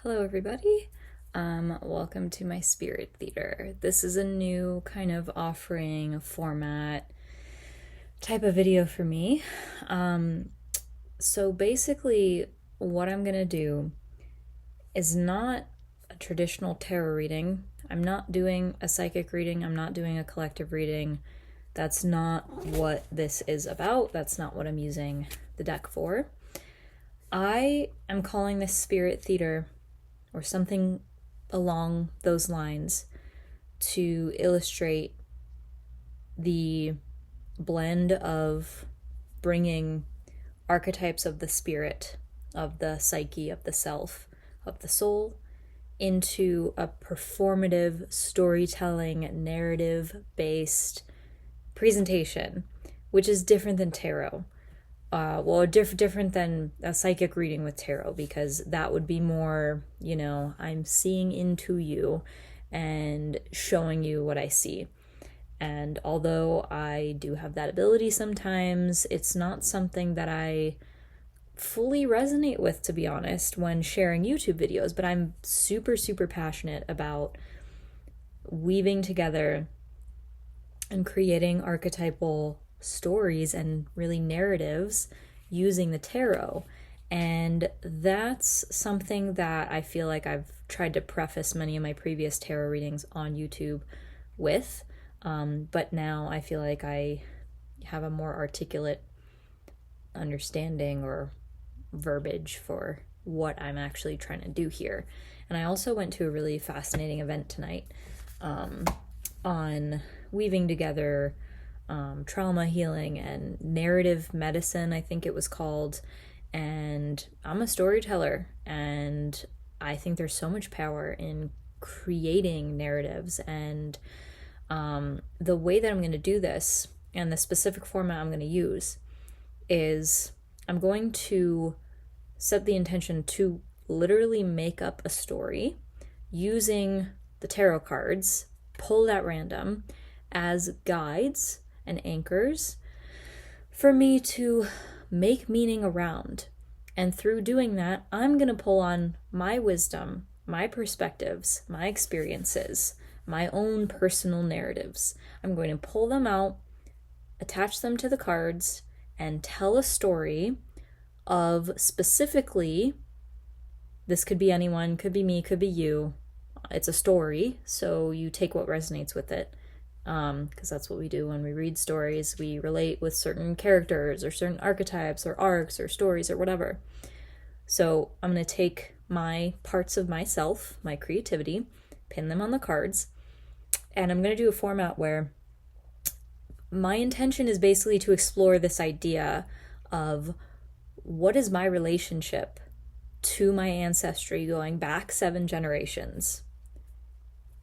Hello everybody, welcome to my spirit theater. This is a new kind of offering format type of video for me. So basically what I'm gonna do is not a traditional tarot reading. I'm not doing a psychic reading, I'm not doing a collective reading. That's not what this is about, that's not what I'm using the deck for. I am calling this spirit theater or something along those lines to illustrate the blend of bringing archetypes of the spirit, of the psyche, of the self, of the soul, into a performative, storytelling, narrative-based presentation, which is different than tarot. Different than a psychic reading with tarot, because that would be more, I'm seeing into you and showing you what I see. And although I do have that ability sometimes, it's not something that I fully resonate with, to be honest, when sharing YouTube videos. But I'm super, super passionate about weaving together and creating archetypal stories and really narratives using the tarot. And that's something that I feel like I've tried to preface many of my previous tarot readings on YouTube with, but now I feel like I have a more articulate understanding or verbiage for what I'm actually trying to do here. And I also went to a really fascinating event tonight on weaving together trauma healing and narrative medicine, I think it was called. And I'm a storyteller, and I think there's so much power in creating narratives. And the way that I'm going to do this and the specific format I'm going to use is I'm going to set the intention to literally make up a story using the tarot cards pulled at random as guides and anchors for me to make meaning around. And through doing that, I'm going to pull on my wisdom, my perspectives, my experiences, my own personal narratives. I'm going to pull them out, attach them to the cards, and tell a story of specifically, this could be anyone, could be me, could be you. It's a story, so you take what resonates with it. Because that's what we do when we read stories. We relate with certain characters or certain archetypes or arcs or stories or whatever. So I'm going to take my parts of myself, my creativity, pin them on the cards, and I'm going to do a format where my intention is basically to explore this idea of what is my relationship to my ancestry going back 7 generations.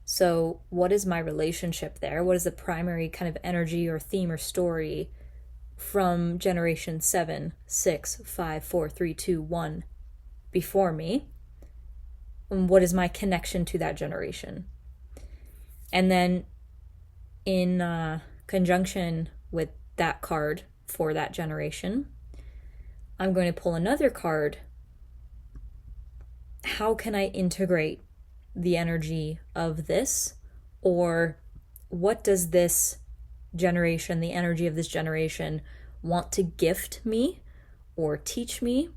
So what is my relationship there? What is the primary kind of energy or theme or story from generation 7, 6, 5, 4, 3, 2, 1 before me? And what is my connection to that generation? And then in conjunction with that card for that generation, I'm going to pull another card. How can I integrate the energy of this? Or what does this generation, the energy of this generation, want to gift me or teach me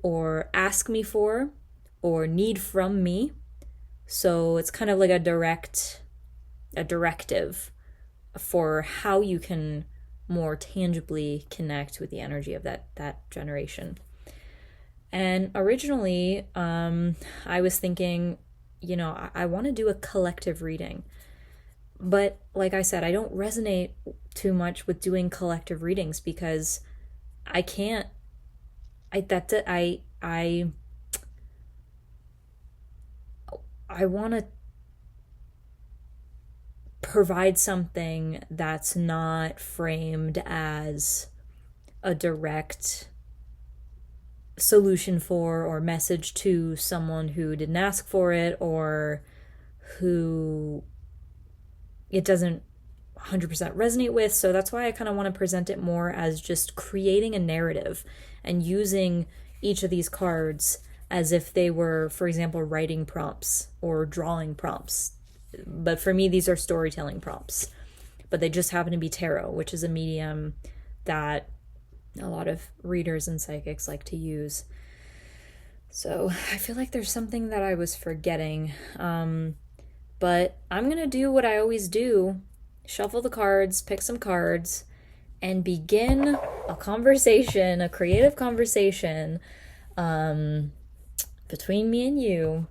or ask me for or need from me? So it's kind of like a directive for how you can more tangibly connect with the energy of that generation. And originally, I was thinking, I want to do a collective reading. But like I said, I don't resonate too much with doing collective readings because I can't. I want to provide something that's not framed as a direct solution for or message to someone who didn't ask for it or who it doesn't 100% resonate with. So that's why I kind of want to present it more as just creating a narrative and using each of these cards as if they were, for example, writing prompts or drawing prompts. But for me, these are storytelling prompts. But they just happen to be tarot, which is a medium that a lot of readers and psychics like to use. So I feel like there's something that I was forgetting. But I'm going to do what I always do. Shuffle the cards, pick some cards, and begin a conversation, a creative conversation between me and you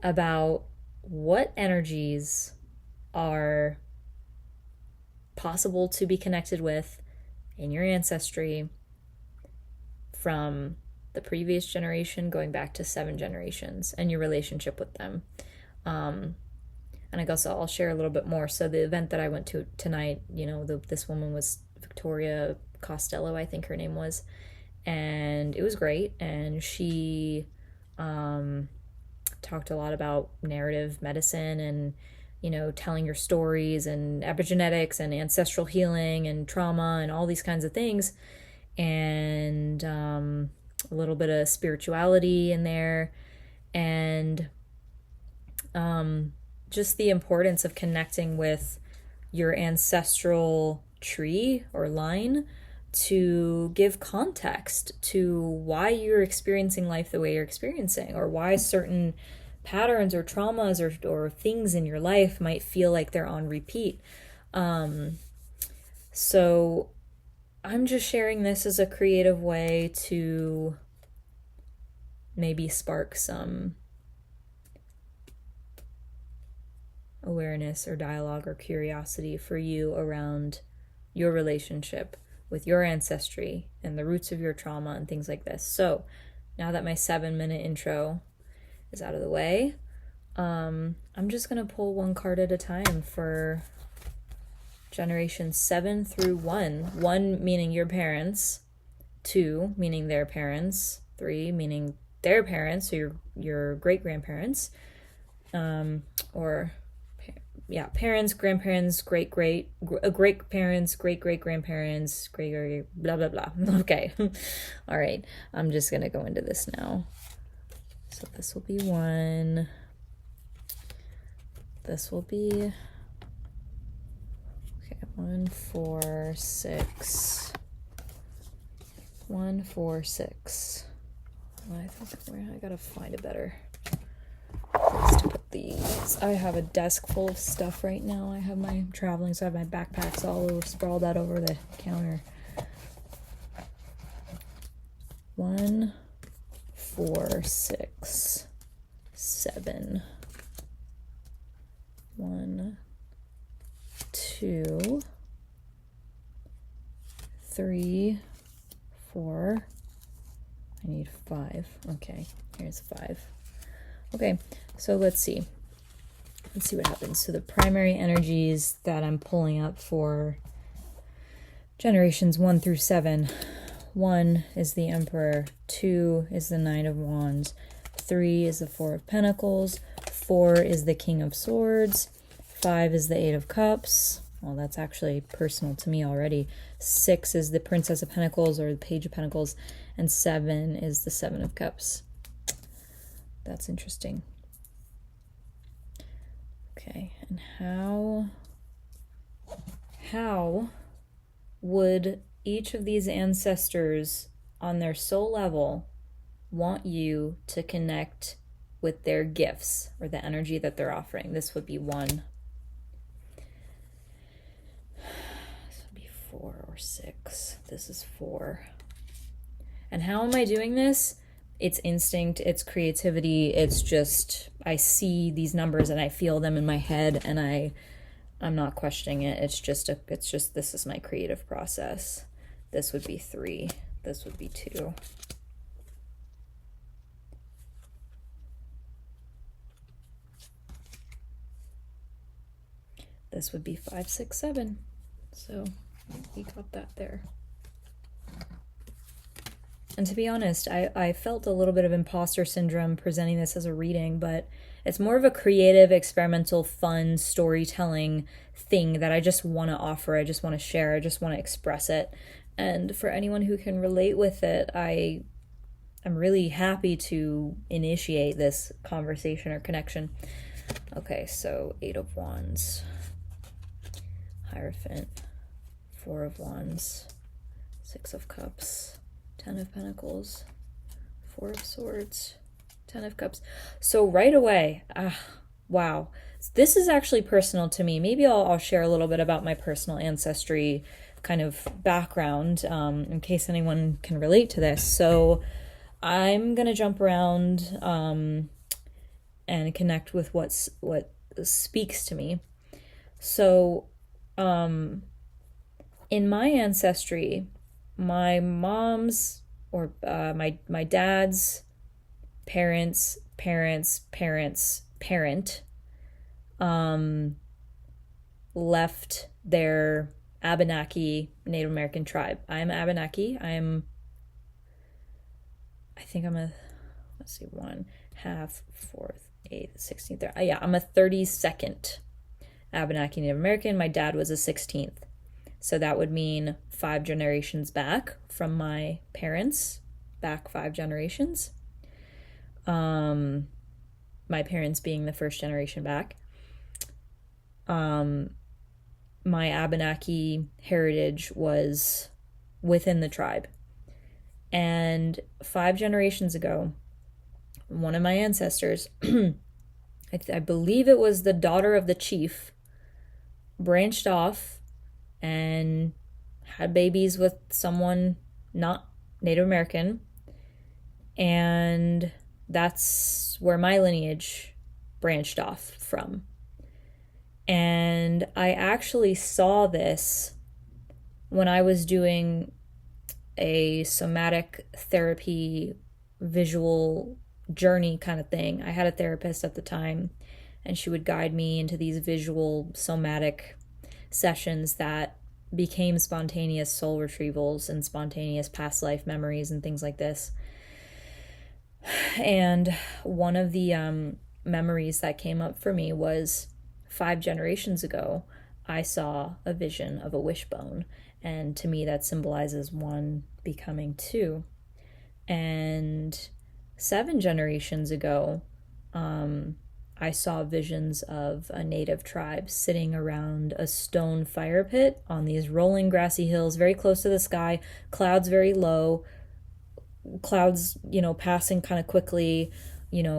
about what energies are possible to be connected with in your ancestry from the previous generation going back to 7 generations and your relationship with them. And I guess I'll share a little bit more. So the event that I went to tonight, this woman was Victoria Costello, I think her name was, and it was great. And she talked a lot about narrative medicine and, telling your stories and epigenetics and ancestral healing and trauma and all these kinds of things. And a little bit of spirituality in there. And just the importance of connecting with your ancestral tree or line to give context to why you're experiencing life the way you're experiencing, or why certain patterns or traumas or things in your life might feel like they're on repeat. So I'm just sharing this as a creative way to maybe spark some awareness or dialogue or curiosity for you around your relationship with your ancestry and the roots of your trauma and things like this. So now that my 7-minute intro is out of the way, I'm just going to pull one card at a time for generations 7 through 1. 1 meaning your parents, 2 meaning their parents, 3 meaning their parents, so your great-grandparents, parents, grandparents, great-great-parents, great-great-grandparents, great blah, blah, blah. Okay. All right. I'm just going to go into this now. So this will be 1. This will be, 1, 4, 6. 1, 4, 6. I gotta find a better place to put these. I have a desk full of stuff right now. I'm traveling, so I have my backpacks all over, sprawled out over the counter. 1, 4, 6, 7. 1, 2, 3, 4. I need 5. Okay, here's 5. Okay, so let's see. Let's see what happens. So the primary energies that I'm pulling up for generations 1 through 7. 1 is the Emperor. 2 is the Knight of Wands. 3 is the Four of Pentacles. 4 is the King of Swords. 5 is the Eight of Cups. Well, that's actually personal to me already. 6 is the Princess of Pentacles or the Page of Pentacles. And 7 is the Seven of Cups. That's interesting. Okay, and how would each of these ancestors on their soul level want you to connect with their gifts or the energy that they're offering? This would be 1. This would be 4 or 6. This is 4. And how am I doing this? It's instinct, it's creativity, it's just, I see these numbers and I feel them in my head and I'm not questioning it. It's just this is my creative process. This would be 3. This would be 2. This would be 5, 6, 7. So we got that there. And to be honest, I felt a little bit of imposter syndrome presenting this as a reading, but it's more of a creative, experimental, fun storytelling thing that I just want to offer. I just want to share. I just want to express it. And for anyone who can relate with it, I I'm really happy to initiate this conversation or connection. Okay, so 8 of Wands, Hierophant, 4 of Wands, 6 of Cups, 10 of Pentacles, 4 of Swords, 10 of Cups. So right away, wow, this is actually personal to me. Maybe I'll share a little bit about my personal ancestry kind of background in case anyone can relate to this. So I'm going to jump around and connect with what speaks to me. So in my ancestry, my mom's or my dad's parents' parent left their Abenaki Native American tribe. I'm Abenaki. I think I'm let's see, 1/2, 4th, 8th, 16th. Yeah, I'm a 32nd Abenaki Native American. My dad was a 16th. So that would mean 5 generations back from my parents, back 5 generations. My parents being the first generation back. My Abenaki heritage was within the tribe. And 5 generations ago, one of my ancestors, I believe it was the daughter of the chief, branched off and had babies with someone not Native American. And that's where my lineage branched off from. And I actually saw this when I was doing a somatic therapy visual journey kind of thing. I had a therapist at the time, and she would guide me into these visual somatic sessions that became spontaneous soul retrievals and spontaneous past life memories and things like this. And one of the memories that came up for me was 5 generations ago, I saw a vision of a wishbone. And to me, that symbolizes 1 becoming 2. And 7 generations ago, I saw visions of a native tribe sitting around a stone fire pit on these rolling grassy hills, very close to the sky, clouds very low, clouds, passing kind of quickly,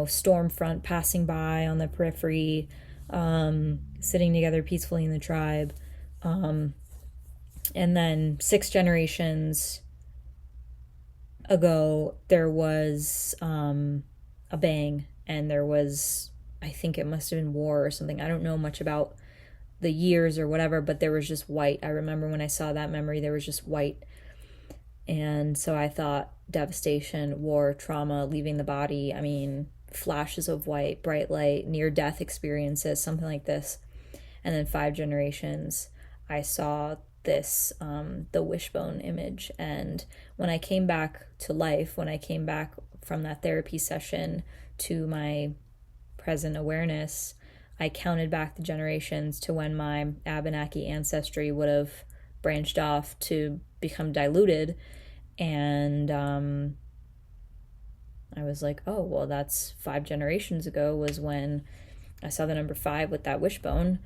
storm front passing by on the periphery, sitting together peacefully in the tribe. And then 6 generations ago, there was a bang, and there was, I think it must have been war or something. I don't know much about the years or whatever, but there was just white. I remember when I saw that memory, there was just white. And so I thought devastation, war, trauma, leaving the body. I mean, flashes of white, bright light, near-death experiences, something like this. And then 5 generations, I saw this, the wishbone image. And when I came back to life, when I came back from that therapy session to my present awareness, I counted back the generations to when my Abenaki ancestry would have branched off to become diluted. And I was like, oh, well, that's 5 generations ago was when I saw the number 5 with that wishbone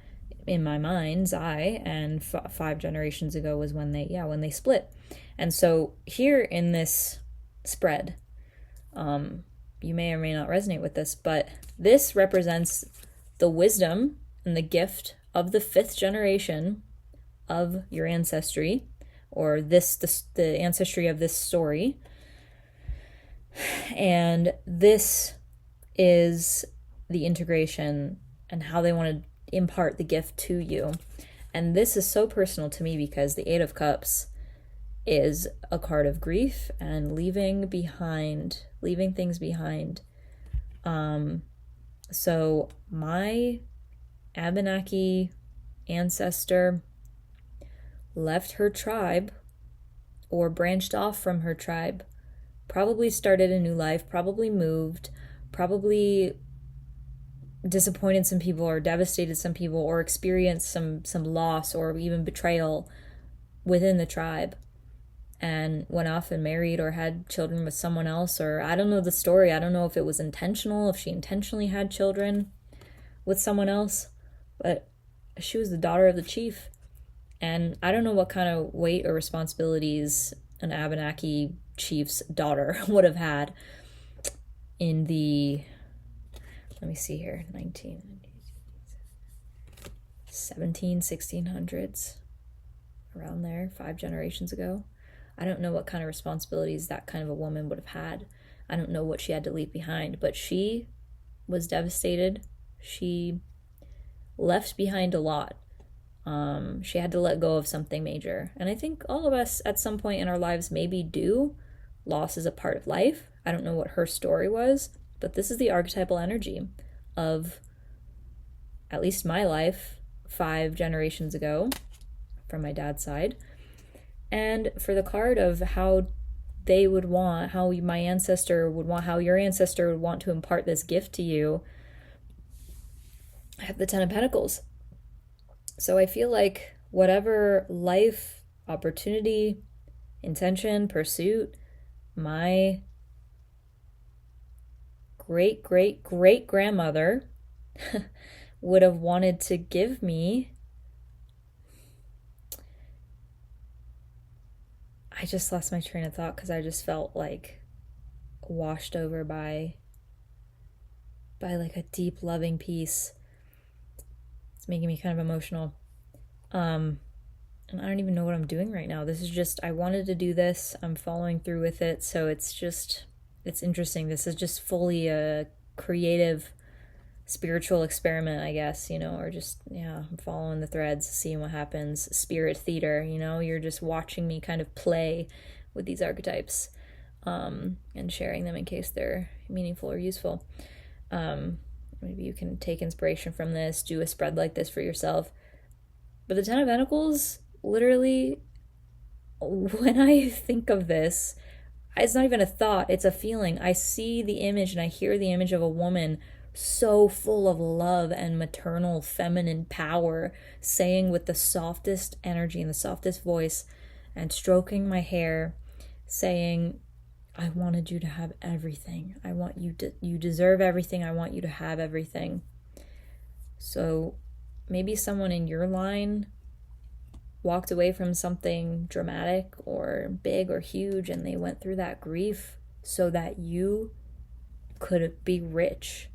in my mind's eye, and 5 generations ago was when they split. And so here in this spread, you may or may not resonate with this, but this represents the wisdom and the gift of the 5th generation of your ancestry, or the ancestry of this story. And this is the integration and how they want to impart the gift to you. And this is so personal to me because the 8 of Cups is a card of grief and leaving things behind. So my Abenaki ancestor left her tribe or branched off from her tribe, probably started a new life, probably moved, probably disappointed some people or devastated some people or experienced some loss or even betrayal within the tribe. and went off and married or had children with someone else, or I don't know the story. I don't know if it was intentional, if she intentionally had children with someone else, but she was the daughter of the chief. And I don't know what kind of weight or responsibilities an Abenaki chief's daughter would have had in the, let me see here, 1600s, around there, 5 generations ago. I don't know what kind of responsibilities that kind of a woman would have had. I don't know what she had to leave behind, but she was devastated. She left behind a lot. She had to let go of something major. And I think all of us at some point in our lives maybe do. Loss is a part of life. I don't know what her story was, but this is the archetypal energy of at least my life 5 generations ago from my dad's side. And for the card of how they would want, how my ancestor would want, how your ancestor would want to impart this gift to you, I have the 10 of Pentacles. So I feel like whatever life, opportunity, intention, pursuit, my great-great-great-grandmother would have wanted to give me, I just lost my train of thought because I just felt like washed over by like a deep loving peace. It's making me kind of emotional. And I don't even know what I'm doing right now. This is just, I wanted to do this. I'm following through with it. So it's interesting. This is just fully a creative, spiritual experiment, I guess, or just, I'm following the threads, seeing what happens. Spirit theater, you're just watching me kind of play with these archetypes, and sharing them in case they're meaningful or useful. Maybe you can take inspiration from this, do a spread like this for yourself. But the 10 of Pentacles, literally, when I think of this, it's not even a thought, it's a feeling. I see the image and I hear the image of a woman so full of love and maternal feminine power, saying with the softest energy and the softest voice and stroking my hair, saying, I wanted you to have everything. I want you deserve everything. I want you to have everything. So maybe someone in your line walked away from something dramatic or big or huge, and they went through that grief so that you could be rich,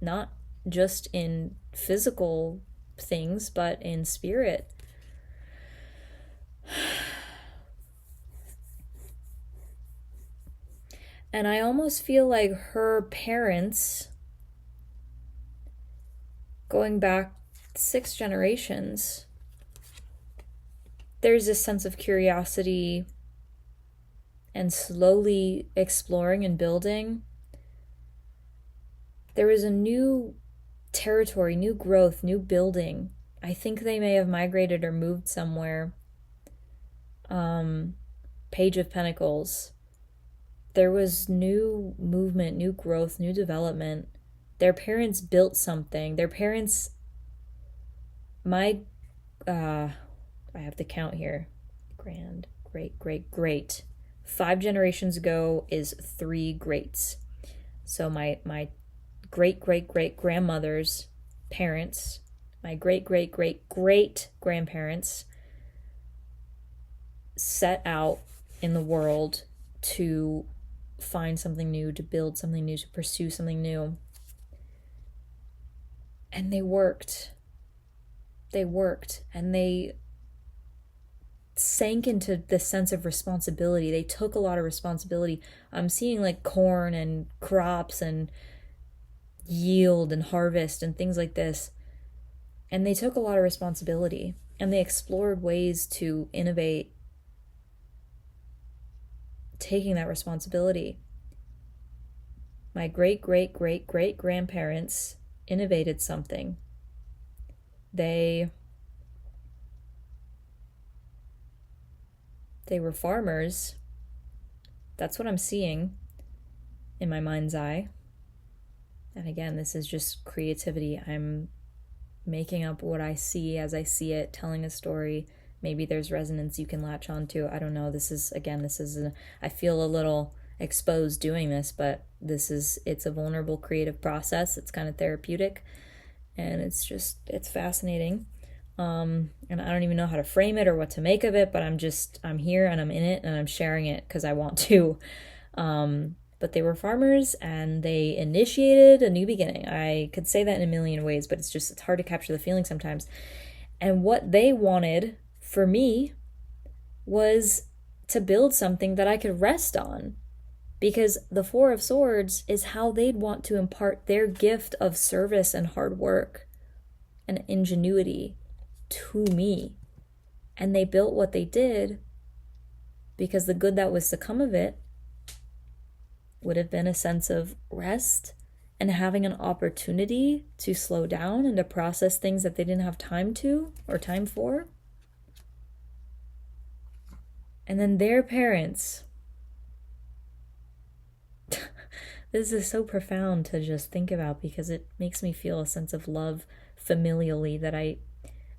not just in physical things, but in spirit. And I almost feel like her parents, going back 6 generations, there's this sense of curiosity and slowly exploring and building. There is a new territory, new growth, new building. I think they may have migrated or moved somewhere. Page of Pentacles. There was new movement, new growth, new development. Their parents built something. Their parents, I have the count here. Grand, great. 5 generations ago is 3 greats. So my great-great-great-grandmother's parents, my great-great-great-great-grandparents set out in the world to find something new, to build something new, to pursue something new. And they worked. And they sank into this sense of responsibility. They took a lot of responsibility. I'm seeing like corn and crops and yield and harvest and things like this. And they took a lot of responsibility, and they explored ways to innovate, taking that responsibility. My great-great-great-great-grandparents innovated something. They were farmers. That's what I'm seeing in my mind's eye. And again, this is just creativity. I'm making up what I see as I see it, telling a story, maybe there's resonance you can latch onto. I don't know. I feel a little exposed doing this, but it's a vulnerable creative process. It's kind of therapeutic, and it's fascinating. And I don't even know how to frame it or what to make of it, but I'm here and I'm in it and I'm sharing it because I want to. But they were farmers and they initiated a new beginning. I could say that in a million ways, but it's hard to capture the feeling sometimes. And what they wanted for me was to build something that I could rest on, because the Four of Swords is how they'd want to impart their gift of service and hard work and ingenuity to me. And they built what they did because the good that was to come of it would have been a sense of rest and having an opportunity to slow down and to process things that they didn't have time to or time for. And then their parents. This is so profound to just think about because it makes me feel a sense of love familially that I,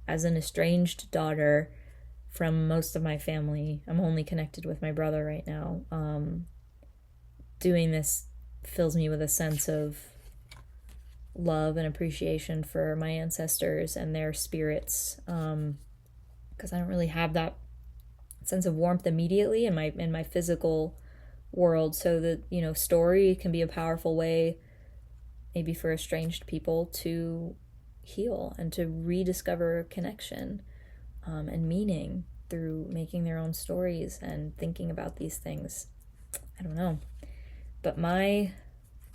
as an estranged daughter from most of my family, I'm only connected with my brother right now. Doing this fills me with a sense of love and appreciation for my ancestors and their spirits, because I don't really have that sense of warmth immediately in my physical world. So that, story can be a powerful way maybe for estranged people to heal and to rediscover connection and meaning through making their own stories and thinking about these things. I don't know. But my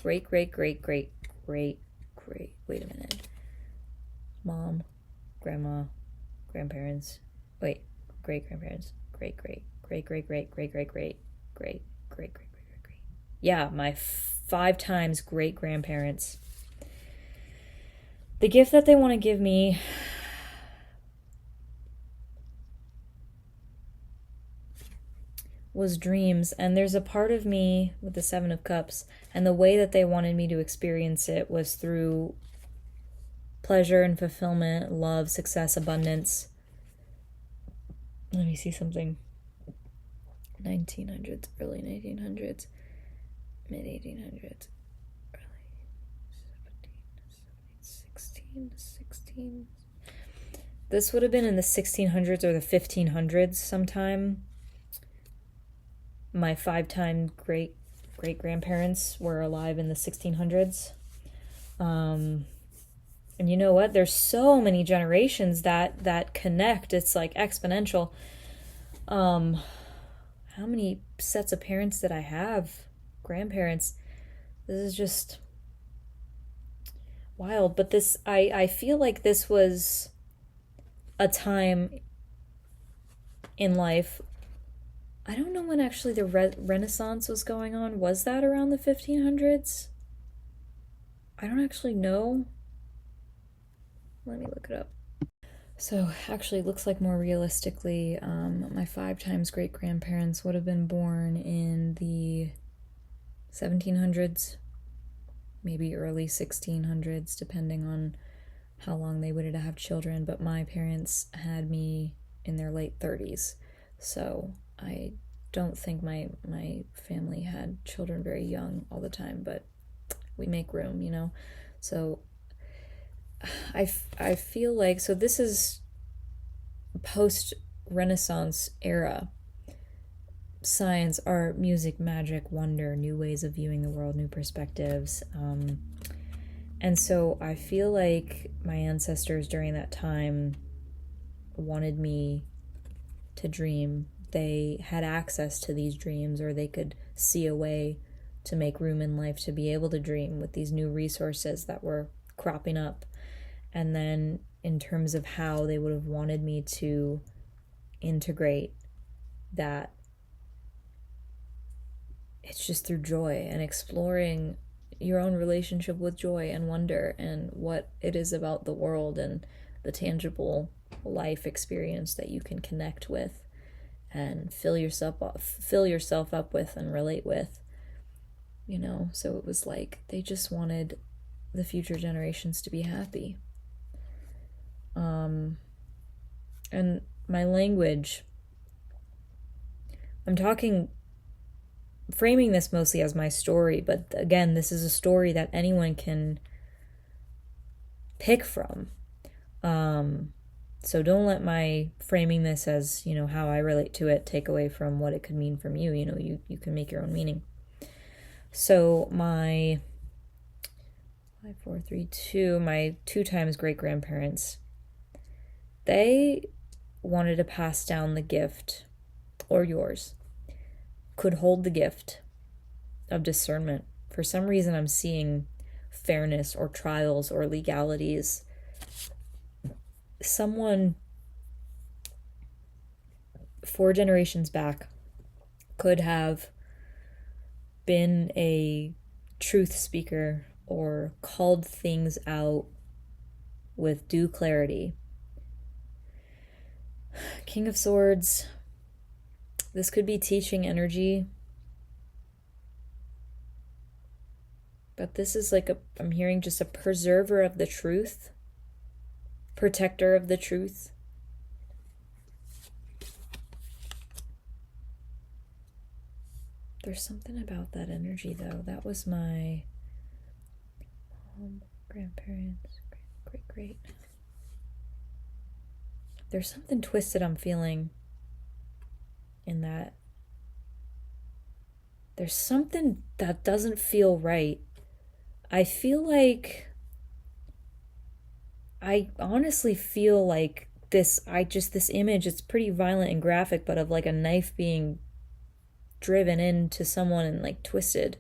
great, wait a minute. Mom, grandma, grandparents, great-grandparents, great. Yeah, my 5 times great-grandparents. The gift that they want to give me was dreams, and there's a part of me with the 7 of Cups, and the way that they wanted me to experience it was through pleasure and fulfillment, love, success, abundance. Let me see something. 1900s, early 1900s, mid 1800s, early 16. This would have been in the 1600s or the 1500s sometime. My 5-time great-grandparents were alive in the 1600s. And you know what? There's so many generations that connect. It's like exponential. How many sets of parents did I have? Grandparents. This is just wild. But I feel like this was a time in life. I don't know when actually the Renaissance was going on. Was that around the 1500s? I don't actually know. Let me look it up. So actually, it looks like more realistically, my 5 times great-grandparents would have been born in the 1700s, maybe early 1600s, depending on how long they waited to have children. But my parents had me in their late 30s, so I don't think my family had children very young all the time, but we make room, So I feel like, so this is post-Renaissance era. Science, art, music, magic, wonder, new ways of viewing the world, new perspectives. And so I feel like my ancestors during that time wanted me to dream. They had access to these dreams, or they could see a way to make room in life to be able to dream with these new resources that were cropping up. And then in terms of how they would have wanted me to integrate that, it's just through joy and exploring your own relationship with joy and wonder and what it is about the world and the tangible life experience that you can connect with and fill yourself up with and relate with, So it was like they just wanted the future generations to be happy. And my language, I'm framing this mostly as my story, but again, this is a story that anyone can pick from. So don't let my framing this as, how I relate to it take away from what it could mean from you. You can make your own meaning. So my 5, 4, 3, 2, my 2 times great-grandparents, they wanted to pass down the gift, or yours, could hold the gift of discernment. For some reason, I'm seeing fairness or trials or legalities. Someone 4 generations back could have been a truth speaker or called things out with due clarity. King of Swords, this could be teaching energy, but this is like I'm hearing just a preserver of the truth, protector of the truth. There's something about that energy, though. That was my mom, grandparents, great. There's something twisted I'm feeling in that. There's something that doesn't feel right. I honestly feel like this image, it's pretty violent and graphic, but of like a knife being driven into someone and like twisted.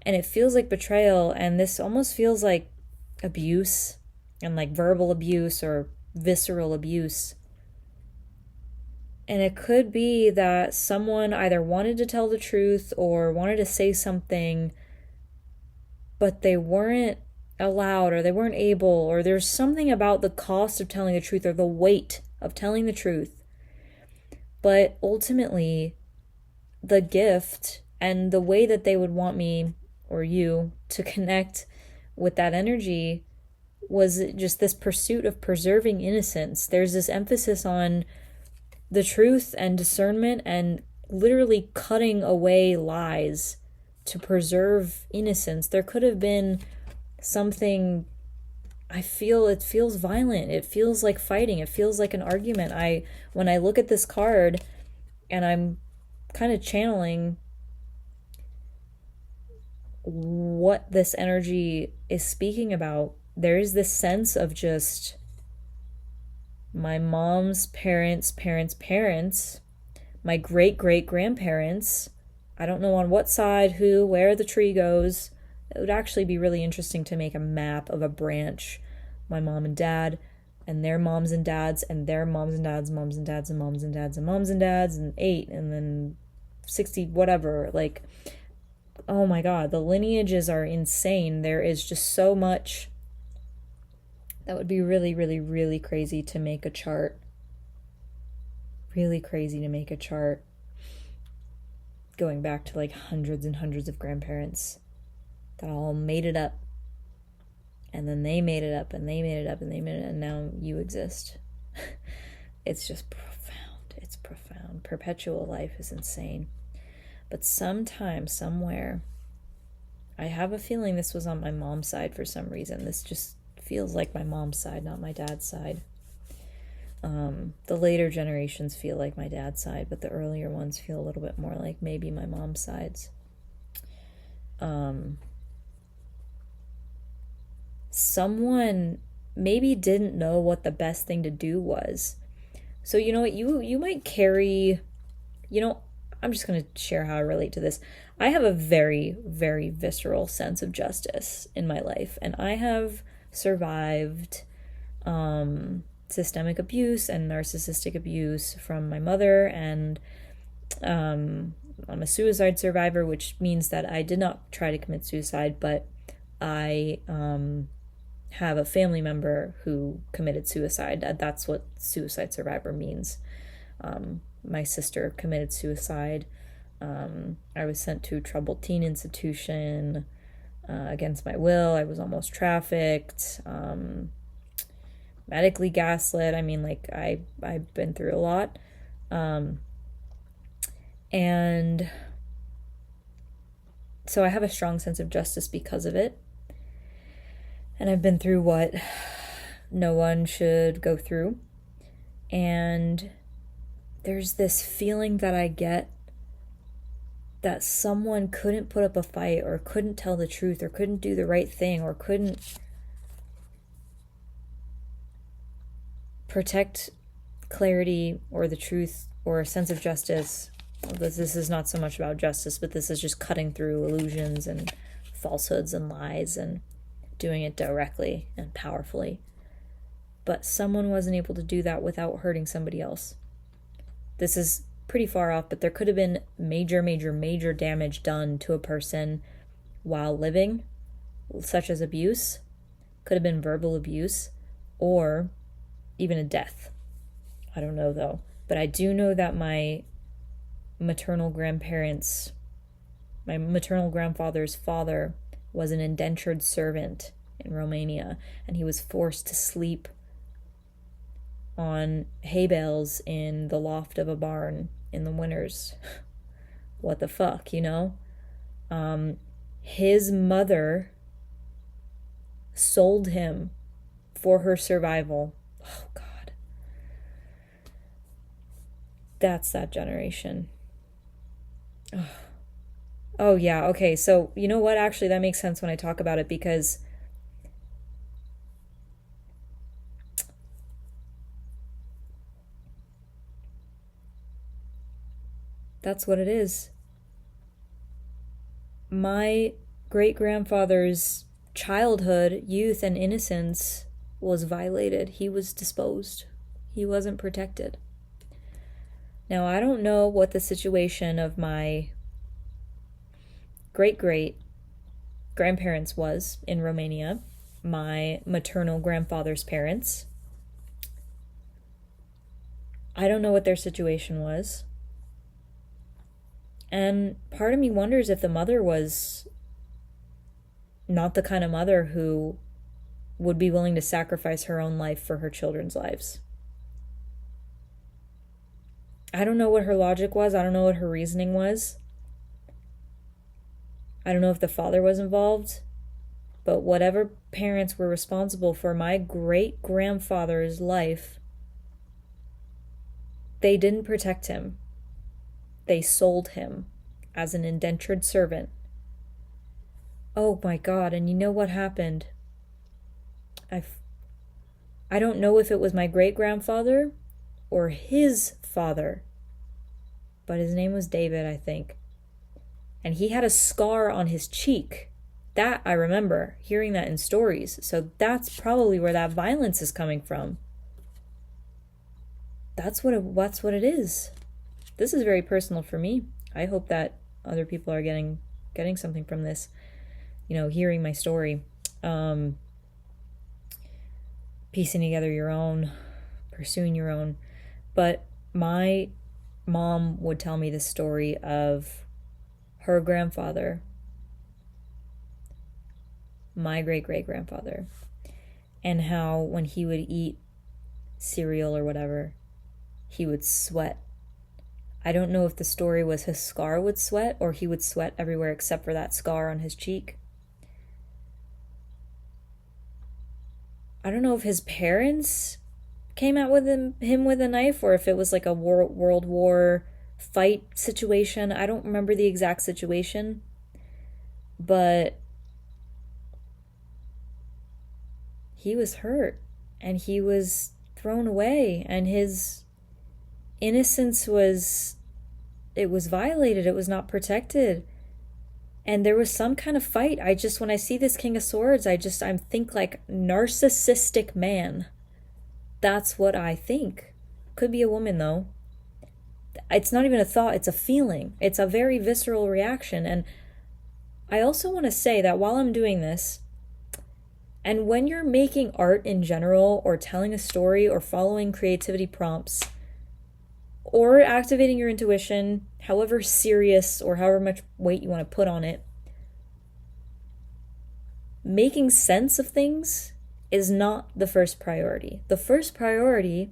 And it feels like betrayal, and this almost feels like abuse, and like verbal abuse or visceral abuse. And it could be that someone either wanted to tell the truth or wanted to say something, but they weren't allowed, or they weren't able, or there's something about the cost of telling the truth or the weight of telling the truth. But ultimately, the gift and the way that they would want me or you to connect with that energy was just this pursuit of preserving innocence. There's this emphasis on the truth and discernment and literally cutting away lies to preserve innocence. There could have been something, it feels violent. It feels like fighting. It feels like an argument. When I look at this card and I'm kind of channeling what this energy is speaking about, there is this sense of just my mom's parents, my great-great-grandparents. I don't know on what side, where the tree goes. It would actually be really interesting to make a map of a branch. My mom and dad, and their moms and dads, and their moms and dads, moms and dads, and moms and dads, and moms and dads, and 8, and then 60, whatever. Like, oh my God, the lineages are insane. There is just so much. That would be really, really, really crazy to make a chart. Really crazy to make a chart. Going back to like hundreds and hundreds of grandparents that all made it up. And then they made it up, and they made it up, and they made it, and now you exist. It's just profound. It's profound. Perpetual life is insane. But sometime, somewhere, I have a feeling this was on my mom's side for some reason. This just feels like my mom's side, not my dad's side. The later generations feel like my dad's side, but the earlier ones feel a little bit more like maybe my mom's sides. Someone maybe didn't know what the best thing to do was. So you know what, you might carry, I'm just going to share how I relate to this. I have a very, very visceral sense of justice in my life, and I have survived systemic abuse and narcissistic abuse from my mother, and I'm a suicide survivor, which means that I did not try to commit suicide, but I have a family member who committed suicide. That's what suicide survivor means. My sister committed suicide. I was sent to a troubled teen institution against my will. I was almost trafficked. medically gaslit. I mean, like, I've been through a lot. And so I have a strong sense of justice because of it. And I've been through what no one should go through. And there's this feeling that I get that someone couldn't put up a fight, or couldn't tell the truth, or couldn't do the right thing, or couldn't protect clarity or the truth or a sense of justice. This is not so much about justice, but this is just cutting through illusions and falsehoods and lies and doing it directly and powerfully. But someone wasn't able to do that without hurting somebody else. This is pretty far off, but there could have been major damage done to a person while living, such as abuse. Could have been verbal abuse, or even a death. I don't know though. But I do know that my maternal grandfather's father was an indentured servant in Romania, and he was forced to sleep on hay bales in the loft of a barn in the winters. What the fuck, you know? His mother sold him for her survival. Oh, God. That's that generation. Oh, yeah, okay, so you know what? Actually, that makes sense when I talk about it, because that's what it is. My great-grandfather's childhood, youth, and innocence was violated. He was disposed. He wasn't protected. Now, I don't know what the situation of my great-great-grandparents was in Romania, my maternal grandfather's parents. I don't know what their situation was. And part of me wonders if the mother was not the kind of mother who would be willing to sacrifice her own life for her children's lives. I don't know what her logic was. I don't know what her reasoning was. I don't know if the father was involved. But whatever parents were responsible for my great-grandfather's life, they didn't protect him. They sold him as an indentured servant. Oh my God, and you know what happened? I don't know if it was my great-grandfather or his father, but his name was David, I think. And he had a scar on his cheek. That I remember, hearing that in stories. So that's probably where that violence is coming from. That's what it is. This is very personal for me. I hope that other people are getting something from this, you know, hearing my story, piecing together your own, pursuing your own. But my mom would tell me the story of her grandfather, my great-great-grandfather, and how when he would eat cereal or whatever, he would sweat. I don't know if the story was his scar would sweat or he would sweat everywhere except for that scar on his cheek. I don't know if his parents came out with him with a knife, or if it was like a World War fight situation. I don't remember the exact situation, but he was hurt and he was thrown away, and his innocence was violated. It was not protected. And there was some kind of fight. When I see this King of Swords, I think like narcissistic man. That's what I think. Could be a woman though. It's not even a thought, it's a feeling. It's a very visceral reaction. And I also want to say that while I'm doing this, and when you're making art in general, or telling a story, or following creativity prompts, or activating your intuition, however serious or however much weight you want to put on it, making sense of things is not the first priority. The first priority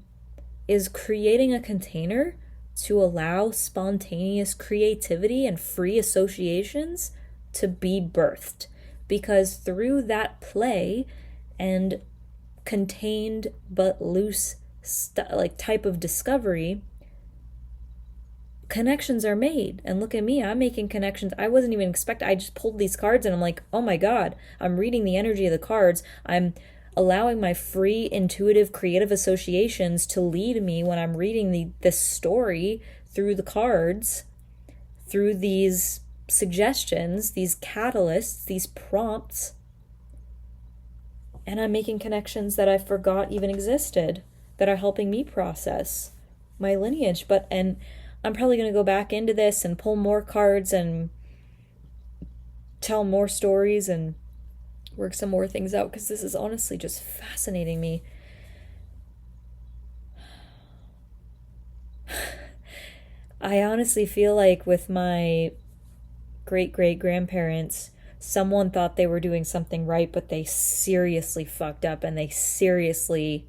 is creating a container to allow spontaneous creativity and free associations to be birthed. Because through that play and contained but loose type of discovery, connections are made. And look at me, I'm making connections I wasn't even expecting. I just pulled these cards and I'm like, oh my God, I'm reading the energy of the cards. I'm allowing my free, intuitive, creative associations to lead me when I'm reading this story through the cards, through these suggestions, these catalysts, these prompts. And I'm making connections that I forgot even existed, that are helping me process my lineage. And I'm probably going to go back into this and pull more cards and tell more stories and work some more things out, because this is honestly just fascinating me. I honestly feel like with my great-great-grandparents, someone thought they were doing something right, but they seriously fucked up, and they seriously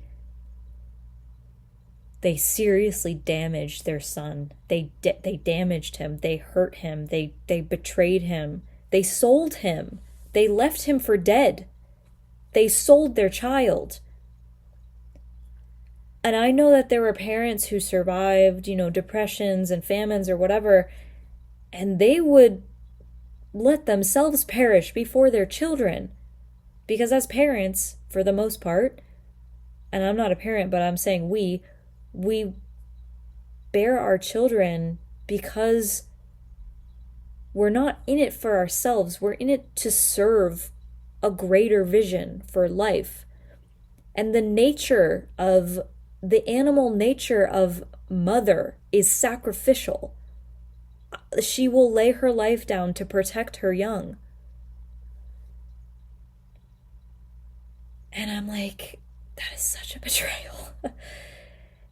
damaged their son. They damaged him. They hurt him. They betrayed him. They sold him. They left him for dead. They sold their child. And I know that there were parents who survived, depressions and famines or whatever, and they would let themselves perish before their children. Because as parents, for the most part, and I'm not a parent, but I'm saying we bear our children because we're not in it for ourselves. We're in it to serve a greater vision for life. And the animal nature of mother is sacrificial. She will lay her life down to protect her young. And I'm like, that is such a betrayal.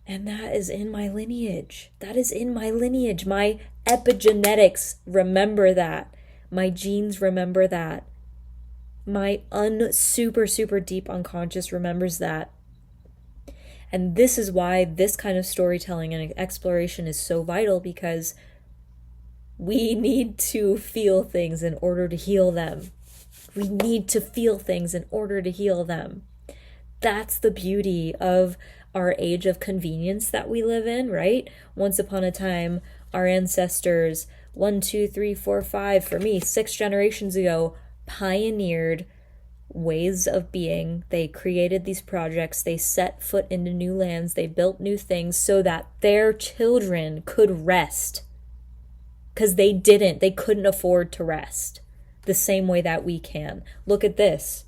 And that is in my lineage. My epigenetics remember that. My genes remember that. My super deep unconscious remembers that. And this is why this kind of storytelling and exploration is so vital, because we need to feel things in order to heal them. We need to feel things in order to heal them. That's the beauty of our age of convenience that we live in, right? Once upon a time, our ancestors, 1, 2, 3, 4, 5, for me, 6 generations ago, pioneered ways of being. They created these projects. They set foot into new lands. They built new things so that their children could rest. Because they couldn't afford to rest the same way that we can. Look at this.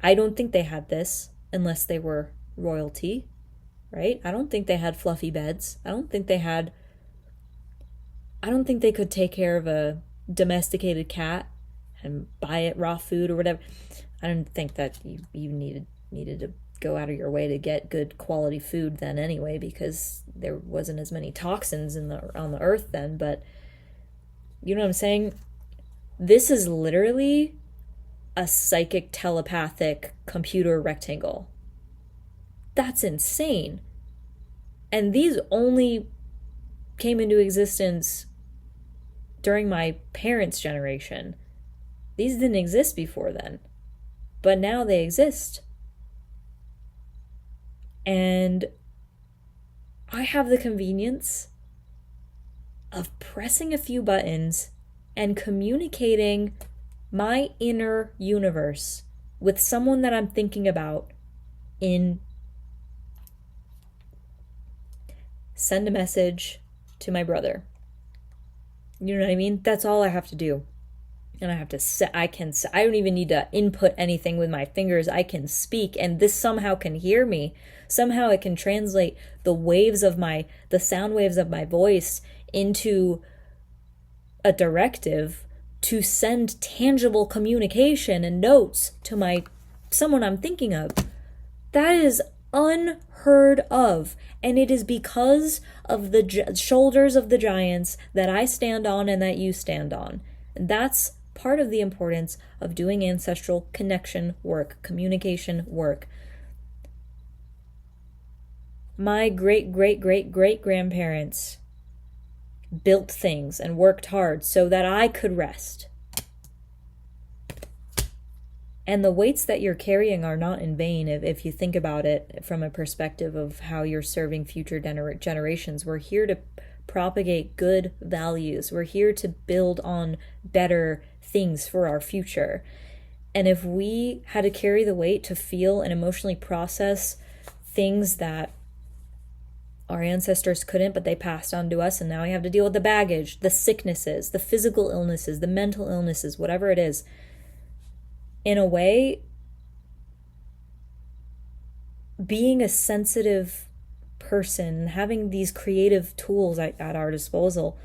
I don't think they had this unless they were royalty, right? I don't think they had fluffy beds. I don't think they could take care of a domesticated cat and buy it raw food or whatever. I don't think that you needed to go out of your way to get good quality food then anyway, because there wasn't as many toxins on the earth then. But you know what I'm saying? This is literally a psychic telepathic computer rectangle. That's insane. And these only came into existence during my parents' generation. These didn't exist before then, but now they exist. And I have the convenience of pressing a few buttons and communicating my inner universe with someone that I'm thinking about send a message to my brother. You know what I mean? That's all I have to do. And I don't even need to input anything with my fingers. I can speak, and this somehow can hear me. Somehow it can translate the sound waves of my voice into a directive to send tangible communication and notes to someone I'm thinking of. That is unheard of. And it is because of the shoulders of the giants that I stand on and that you stand on. And that's part of the importance of doing ancestral connection work, communication work. My great-great-great-great-grandparents built things and worked hard so that I could rest. And the weights that you're carrying are not in vain if you think about it from a perspective of how you're serving future generations. We're here to propagate good values. We're here to build on better things for our future. And if we had to carry the weight to feel and emotionally process things that our ancestors couldn't, but they passed on to us, and now we have to deal with the baggage, the sicknesses, the physical illnesses, the mental illnesses, whatever it is, in a way, being a sensitive person, having these creative tools at our disposal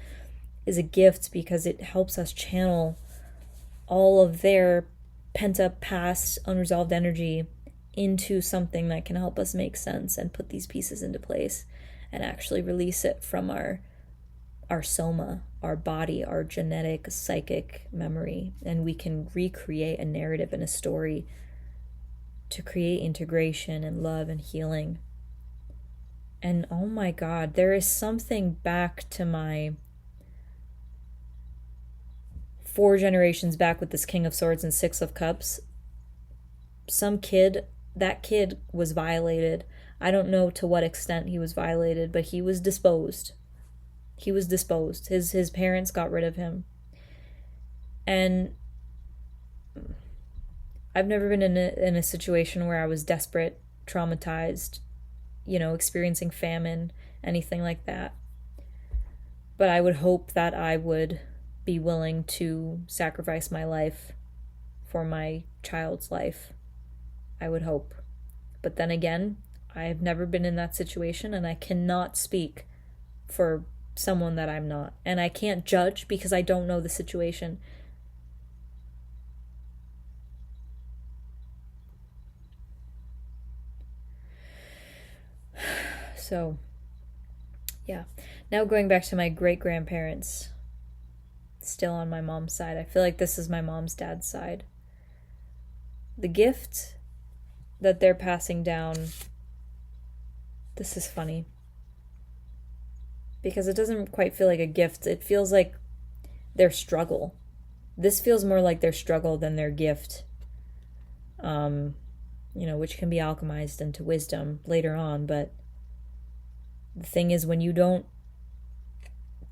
is a gift, because it helps us channel all of their pent-up past unresolved energy into something that can help us make sense and put these pieces into place and actually release it from our soma, our body, our genetic, psychic memory, and we can recreate a narrative and a story to create integration and love and healing. And oh my God, there is something back to my 4 generations back with this King of Swords and 6 of Cups. That kid was violated. I don't know to what extent he was violated, but he was disposed. His parents got rid of him. And I've never been in a situation where I was desperate, traumatized, experiencing famine, anything like that. But I would hope that I would be willing to sacrifice my life for my child's life. I would hope. But then again, I've never been in that situation, and I cannot speak for someone that I'm not. And I can't judge because I don't know the situation. So, yeah. Now going back to my great-grandparents, still on my mom's side. I feel like this is my mom's dad's side. The gift that they're passing down, this is funny, because it doesn't quite feel like a gift. It feels like their struggle. This feels more like their struggle than their gift, which can be alchemized into wisdom later on. But the thing is, when you don't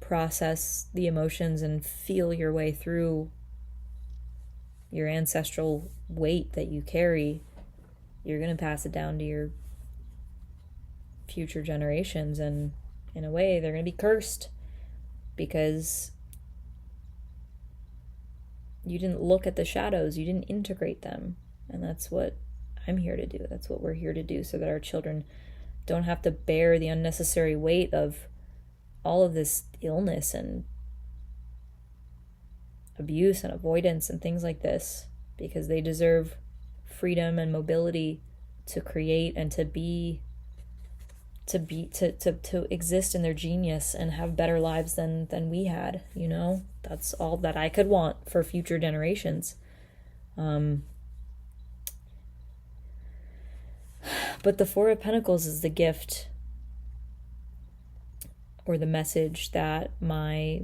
process the emotions and feel your way through your ancestral weight that you carry, you're going to pass it down to your future generations, and in a way they're going to be cursed because you didn't look at the shadows, you didn't integrate them. And that's what I'm here to do. That's what we're here to do, so that our children don't have to bear the unnecessary weight of all of this illness and abuse and avoidance and things like this, because they deserve freedom and mobility to create and to exist in their genius and have better lives than we had. That's all that I could want for future generations. But the Four of Pentacles is the gift or the message that my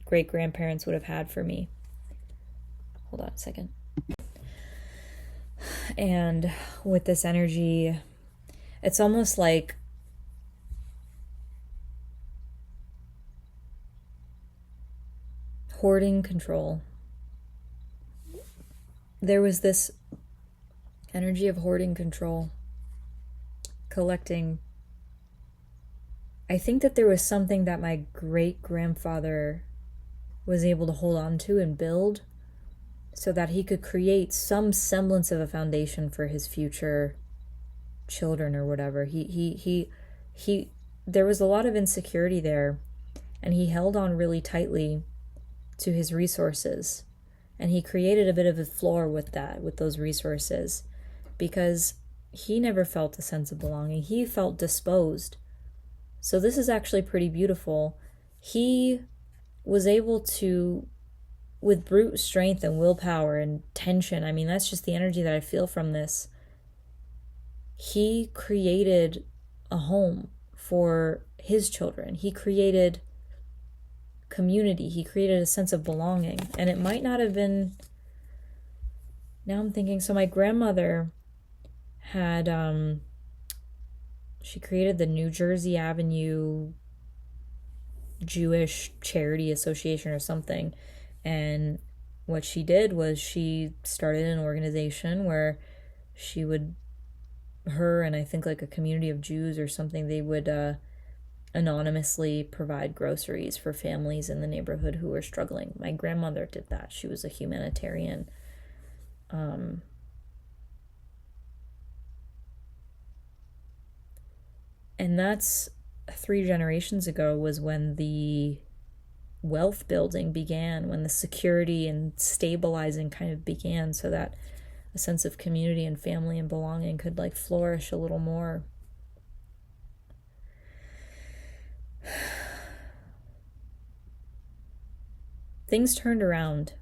great-grandparents would have had for me. Hold on a second. And with this energy, it's almost like hoarding control. There was this energy of hoarding control, collecting. I think that there was something that my great-grandfather was able to hold on to and build so that he could create some semblance of a foundation for his future children or whatever. There was a lot of insecurity there, and he held on really tightly to his resources, and he created a bit of a floor with those resources, because he never felt a sense of belonging. He felt disposed. So this is actually pretty beautiful. He was able to with brute strength and willpower and tension. I mean, that's just the energy that I feel from this. He created a home for his children. He created community. He created a sense of belonging. And it might not have been... Now I'm thinking, so my grandmother had... she created the New Jersey Avenue Jewish Charity Association or something. And what she did was she started an organization where she would... her and I think like a community of Jews or something, they would anonymously provide groceries for families in the neighborhood who were struggling. My grandmother did that. She was a humanitarian. And that's 3 generations ago, was when the wealth building began, when the security and stabilizing kind of began, so that a sense of community and family and belonging could like flourish a little more. Things turned around.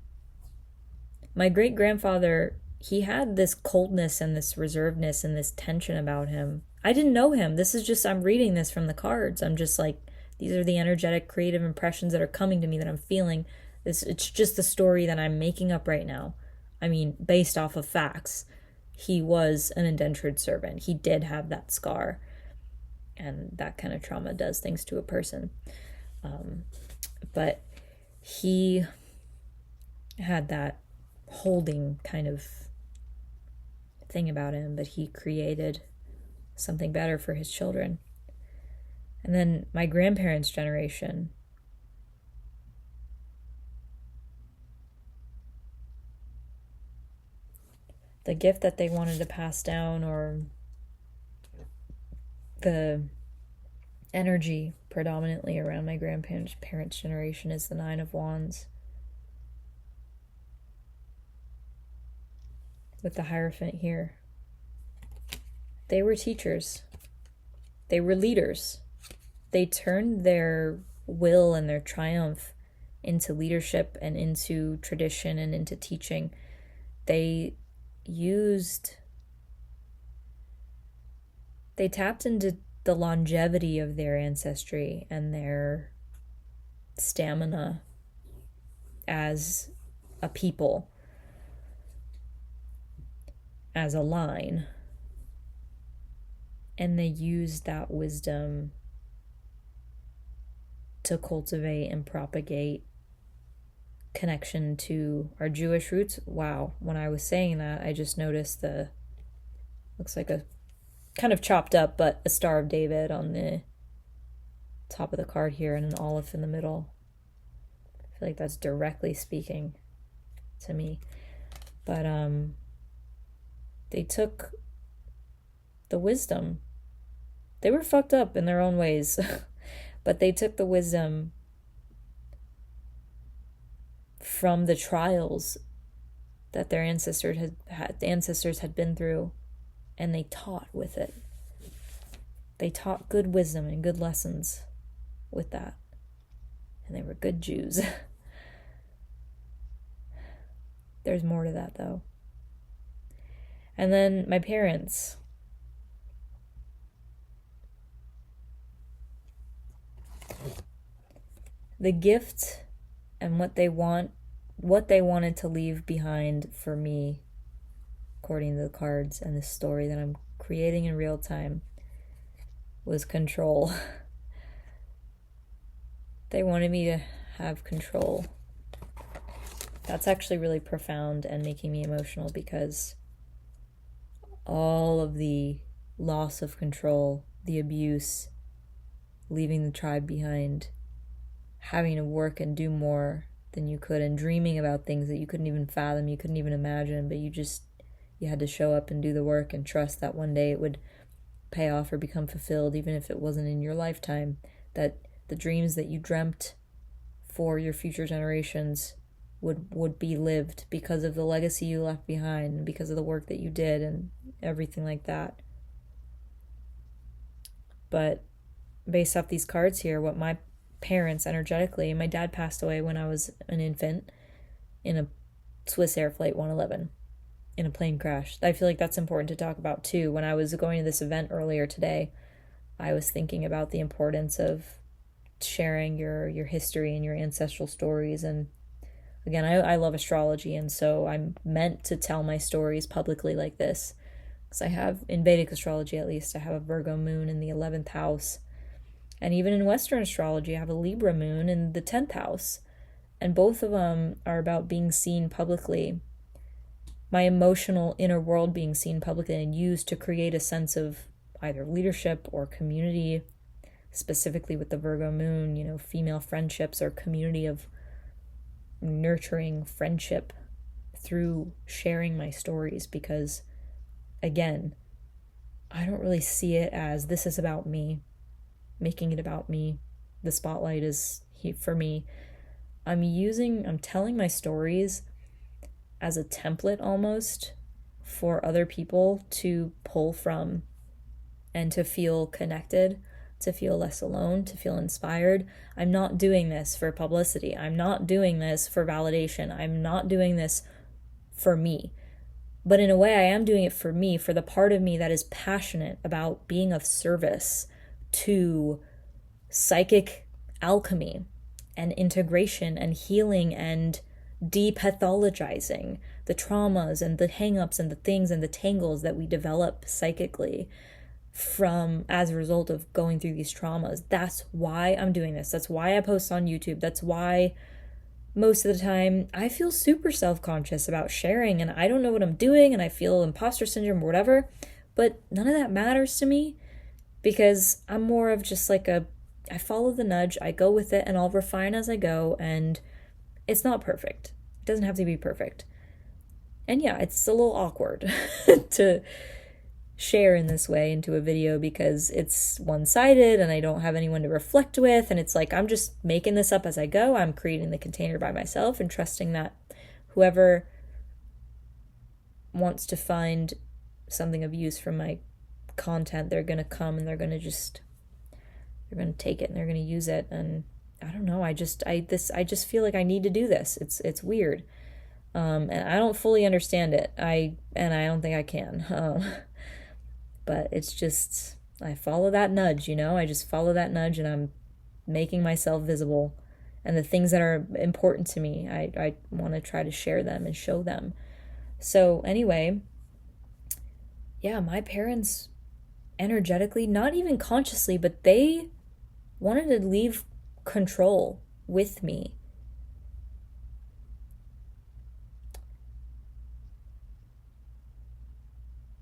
My great-grandfather, he had this coldness and this reservedness and this tension about him. I didn't know him. This is just, I'm reading this from the cards. I'm just like, these are the energetic, creative impressions that are coming to me that I'm feeling. It's just the story that I'm making up right now. I mean, based off of facts. He was an indentured servant. He did have that scar. And that kind of trauma does things to a person. But he had that holding kind of thing about him, but he created something better for his children. And then my grandparents' generation, the gift that they wanted to pass down, or the energy predominantly around my grandparents' generation, is the 9 of Wands. With the Hierophant here. They were teachers. They were leaders. They turned their will and their triumph into leadership and into tradition and into teaching. They tapped into the longevity of their ancestry and their stamina as a people, as a line. And they used that wisdom to cultivate and propagate connection to our Jewish roots. Wow, when I was saying that, I just noticed looks like a kind of chopped up, but a Star of David on the top of the card here and an olive in the middle. I feel like that's directly speaking to me. But they took the wisdom. They were fucked up in their own ways, but they took the wisdom from the trials that their ancestors had been through, and they taught with it. They taught good wisdom and good lessons with that. And they were good Jews. There's more to that, though. And then my parents. The gift and what they wanted to leave behind for me, according to the cards and the story that I'm creating in real time, was control. They wanted me to have control. That's actually really profound and making me emotional, because all of the loss of control, the abuse, leaving the tribe behind, having to work and do more than you could, and dreaming about things that you couldn't even fathom, you couldn't even imagine, but you had to show up and do the work and trust that one day it would pay off or become fulfilled, even if it wasn't in your lifetime, that the dreams that you dreamt for your future generations would be lived because of the legacy you left behind and because of the work that you did and everything like that. But based off these cards here, what my parents energetically, my dad passed away when I was an infant, in a Swiss Air Flight 111 in a plane crash. I feel like that's important to talk about too. When I was going to this event earlier today, I was thinking about the importance of sharing your history and your ancestral stories. And again, I love astrology, and so I'm meant to tell my stories publicly like this. Because I have, in Vedic astrology at least, I have a Virgo moon in the 11th house. And even in Western astrology, I have a Libra moon in the 10th house. And both of them are about being seen publicly. My emotional inner world being seen publicly and used to create a sense of either leadership or community, specifically with the Virgo moon, female friendships or community of nurturing friendship through sharing my stories. Because, again, I don't really see it as this is about me, making it about me. The spotlight is for me. I'm telling my stories as a template almost for other people to pull from and to feel connected, to feel less alone, to feel inspired. I'm not doing this for publicity. I'm not doing this for validation. I'm not doing this for me. But in a way, I am doing it for me, for the part of me that is passionate about being of service to psychic alchemy and integration and healing and depathologizing the traumas and the hangups and the things and the tangles that we develop psychically from as a result of going through these traumas. That's why I'm doing this. That's why I post on YouTube. That's why most of the time I feel super self-conscious about sharing, and I don't know what I'm doing, and I feel imposter syndrome or whatever, but none of that matters to me, because I'm more of just like I follow the nudge, I go with it, and I'll refine as I go, and it's not perfect. It doesn't have to be perfect. And yeah, it's a little awkward to share in this way into a video because it's one-sided and I don't have anyone to reflect with, and it's like I'm just making this up as I go. I'm creating the container by myself and trusting that whoever wants to find something of use from my content, they're going to come and they're going to take it and they're going to use it. And I don't know, I just feel like I need to do this. It's weird. And I don't fully understand it. I don't think I can. But it's just, I follow that nudge, I just follow that nudge, and I'm making myself visible. And the things that are important to me, I want to try to share them and show them. So anyway, yeah, my parents energetically, not even consciously, but they wanted to leave control with me.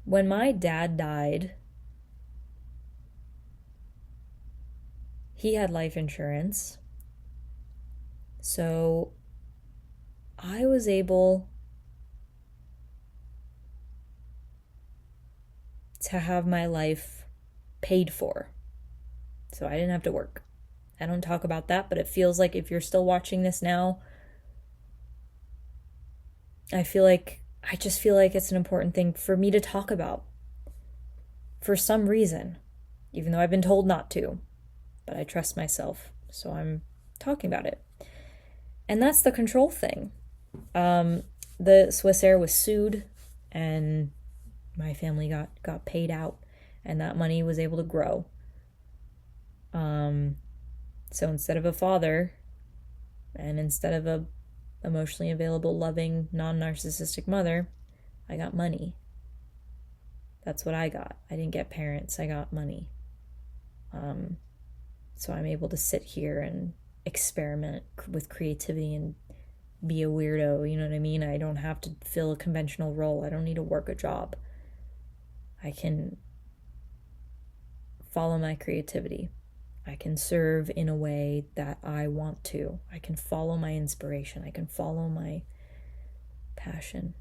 When my dad died, he had life insurance. So I was able to have my life paid for. So I didn't have to work. I don't talk about that, but it feels like if you're still watching this now, I just feel like it's an important thing for me to talk about for some reason, even though I've been told not to, but I trust myself, so I'm talking about it. And that's the control thing. The Swiss Air was sued, and my family got paid out, and that money was able to grow. So instead of a father, and instead of a emotionally available, loving, non-narcissistic mother, I got money. That's what I got. I didn't get parents, I got money. So I'm able to sit here and experiment with creativity and be a weirdo, you know what I mean? I don't have to fill a conventional role. I don't need to work a job. I can follow my creativity. I can serve in a way that I want to. I can follow my inspiration. I can follow my passion.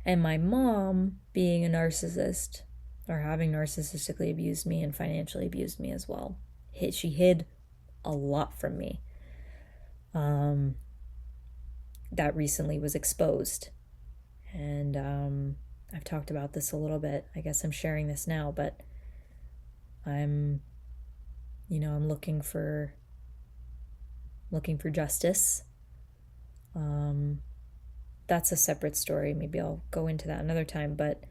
And my mom, being a narcissist, or having narcissistically abused me and financially abused me as well, she hid a lot from me. That recently was exposed. And I've talked about this a little bit. I guess I'm sharing this now, but I'm looking for looking for justice. That's a separate story. Maybe I'll go into that another time, but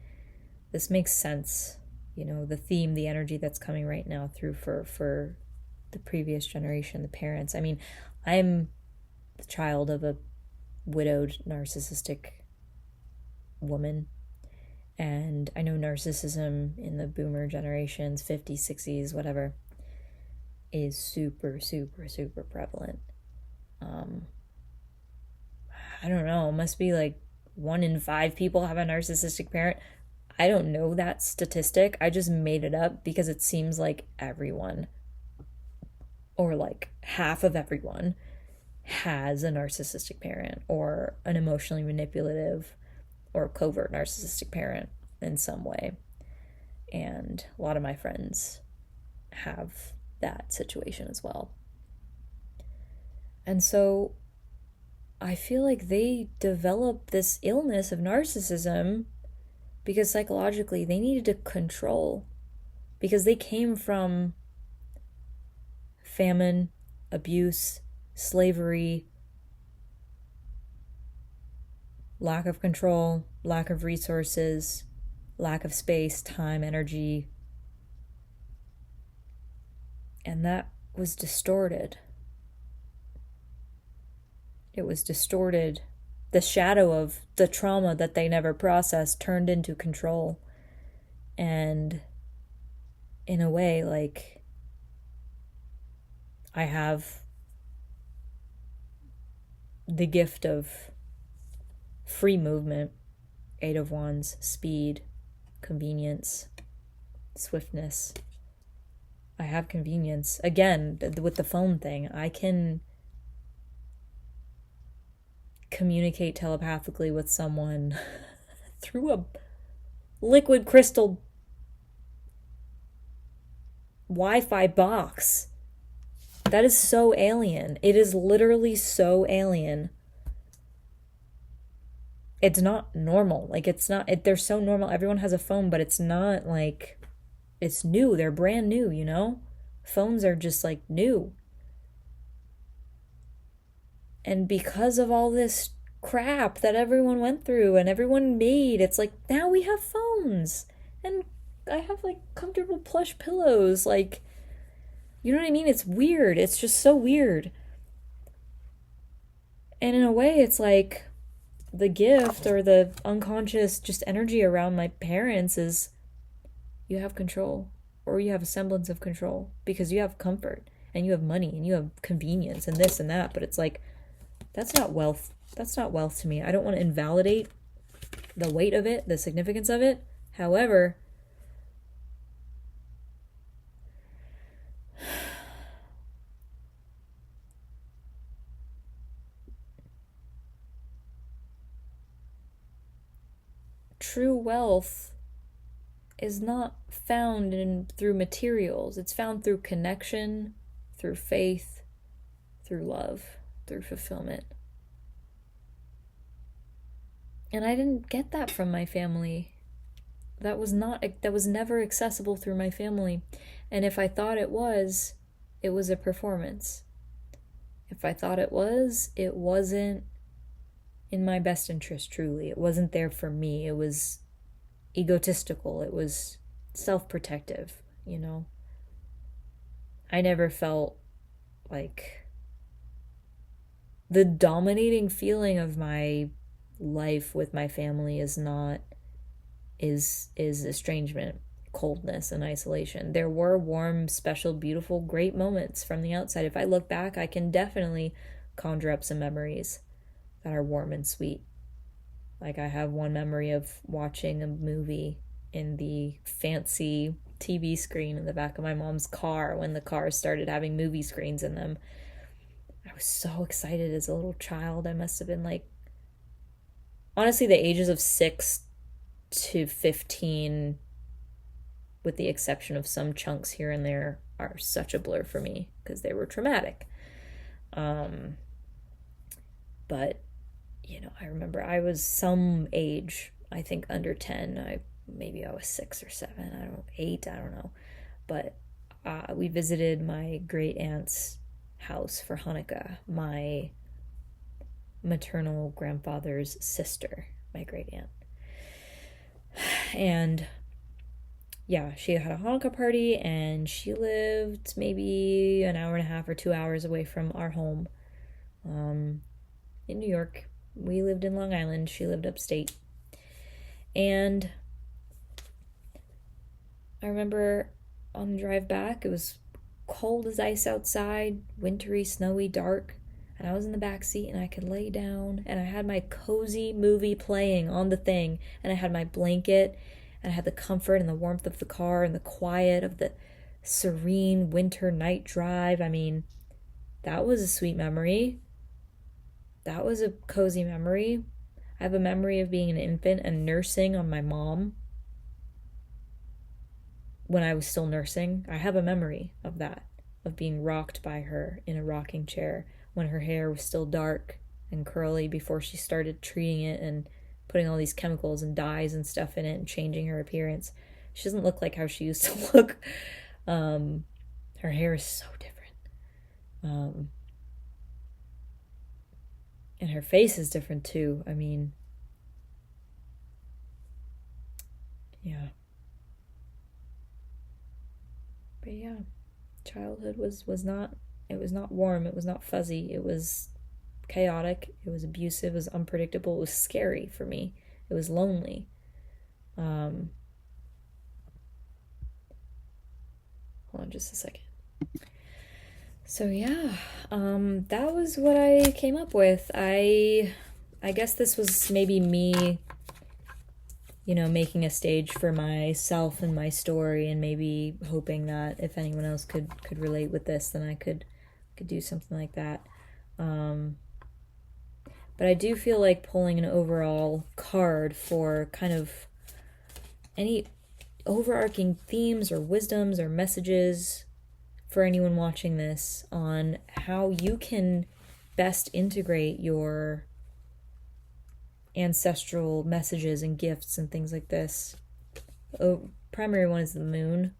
this makes sense. The theme, the energy that's coming right now through for the previous generation, the parents. I mean, I'm the child of a widowed narcissistic woman, and I know narcissism in the boomer generations, 50s, 60s, whatever, is super, super, super prevalent. I don't know, it must be like 1 in 5 people have a narcissistic parent. I don't know that statistic. I just made it up because it seems like everyone, or like half of everyone, has a narcissistic parent or an emotionally manipulative or covert narcissistic parent in some way. And a lot of my friends have that situation as well. And so I feel like they developed this illness of narcissism because psychologically they needed to control, because they came from famine, abuse, slavery, lack of control, lack of resources, lack of space, time, energy. And that was distorted. It was distorted. The shadow of the trauma that they never processed turned into control. And in a way, like, I have the gift of free movement, 8 of Wands, speed, convenience, swiftness. I have convenience. Again, with the phone thing, I can communicate telepathically with someone through a liquid crystal Wi-Fi box. That is so alien. It is literally so alien. It's not normal. Like, it's not, they're so normal. Everyone has a phone, but it's not like, it's new. They're brand new, Phones are just like new. And because of all this crap that everyone went through and everyone made, it's like, now we have phones. And I have like comfortable plush pillows. Like, you know what I mean? It's weird. It's just so weird. And in a way, it's like the gift or the unconscious just energy around my parents is you have control, or you have a semblance of control because you have comfort and you have money and you have convenience and this and that. But it's like, that's not wealth. That's not wealth to me. I don't want to invalidate the weight of it, the significance of it. However, true wealth is not found through materials. It's found through connection, through faith, through love, through fulfillment. And I didn't get that from my family. That was never accessible through my family. And if I thought it was a performance. If I thought it wasn't in my best interest, truly. It wasn't there for me. It was egotistical. It was self-protective, I never felt like the dominating feeling of my life with my family is estrangement, coldness, and isolation. There were warm, special, beautiful, great moments from the outside. If I look back, I can definitely conjure up some memories that are warm and sweet. Like, I have one memory of watching a movie in the fancy TV screen in the back of my mom's car when the cars started having movie screens in them. I was so excited as a little child. I must have been like, honestly, the ages of 6 to 15, with the exception of some chunks here and there, are such a blur for me because they were traumatic. But I remember I was some age, I think under 10. Maybe I was 6 or 7, 8, I don't know. But we visited my great aunt's house for Hanukkah, my maternal grandfather's sister, my great aunt. And yeah, she had a Hanukkah party, and she lived maybe an hour and a half or 2 hours away from our home in New York. We lived in Long Island. She lived upstate. And I remember on the drive back, it was cold as ice outside, wintry, snowy, dark, and I was in the back seat, and I could lay down, and I had my cozy movie playing on the thing, and I had my blanket, and I had the comfort and the warmth of the car and the quiet of the serene winter night drive. I mean, that was a sweet memory. That was a cozy memory. I have a memory of being an infant and nursing on my mom when I was still nursing. I have a memory of that, of being rocked by her in a rocking chair when her hair was still dark and curly before she started treating it and putting all these chemicals and dyes and stuff in it and changing her appearance. She doesn't look like how she used to look. Her hair is so different. And her face is different too. I mean, yeah. But yeah, childhood was not, it was not warm, it was not fuzzy, it was chaotic, it was abusive, it was unpredictable, it was scary for me, it was lonely. Hold on just a second. So yeah, that was what I came up with. I guess this was maybe me, making a stage for myself and my story, and maybe hoping that if anyone else could relate with this, then I could do something like that. But I do feel like pulling an overall card for kind of any overarching themes or wisdoms or messages for anyone watching this on how you can best integrate your ancestral messages and gifts and things like this. Primary one is the moon.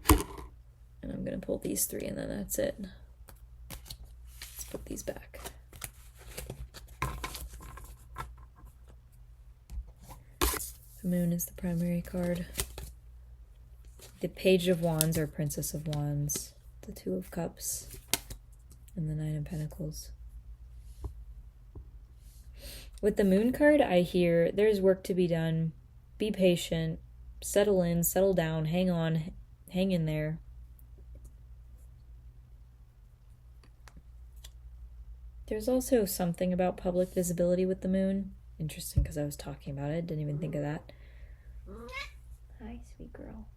And I'm going to pull these three, and then that's it. Let's put these back. The moon is the primary card. The Page of Wands or Princess of Wands. The Two of Cups. And the Nine of Pentacles. With the moon card, I hear there's work to be done. Be patient. Settle in, settle down, hang on, hang in there. There's also something about public visibility with the moon. Interesting, because I was talking about it. Didn't even think of that. Hi, sweet girl.